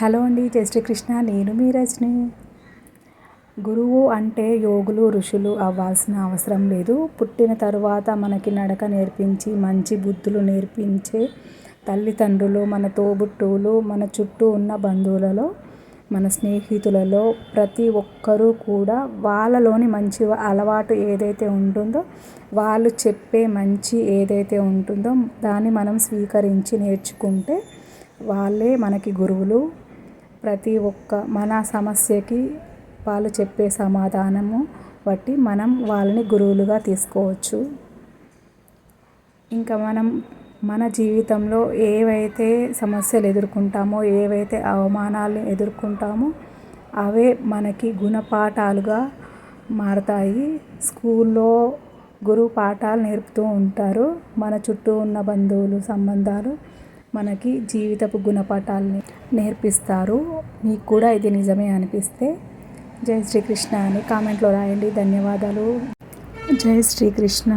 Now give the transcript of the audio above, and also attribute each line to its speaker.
Speaker 1: Hello అండి, జై శ్రీకృష్ణ. నేను మీ రజని. గురువు అంటే యోగులు, ఋషులు అవ్వాల్సిన అవసరం లేదు. పుట్టిన తరువాత మనకి నడక నేర్పించి మంచి బుద్ధులు నేర్పించే తల్లిదండ్రులు, మన తోబుట్టువులు, మన చుట్టూ ఉన్న బంధువులలో, మన స్నేహితులలో ప్రతి ఒక్కరూ కూడా వాళ్ళలోని మంచి అలవాటు ఏదైతే ఉంటుందో, వాళ్ళు చెప్పే మంచి ఏదైతే ఉంటుందో దాన్ని మనం స్వీకరించి నేర్చుకుంటే వాళ్ళే మనకి గురువులు. ప్రతి ఒక్క మన సమస్యకి వాళ్ళు చెప్పే సమాధానము బట్టి మనం వాళ్ళని గురువులుగా తీసుకోవచ్చు. ఇంకా మనం మన జీవితంలో ఏవైతే సమస్యలు ఎదుర్కొంటామో, ఏవైతే అవమానాలు ఎదుర్కొంటామో అవే మనకి గుణపాఠాలుగా మారతాయి. స్కూల్లో గురువు పాఠాలు నేర్పుతూ ఉంటారు. మన చుట్టూ ఉన్న బంధువులు, సంబంధాలు మనకి జీవితపు గుణపాఠాలని నేర్పిస్తారు. మీకు కూడా ఇది నిజమే అనిపిస్తే జై శ్రీకృష్ణ అని కామెంట్లో రాయండి. ధన్యవాదాలు. జై శ్రీకృష్ణ.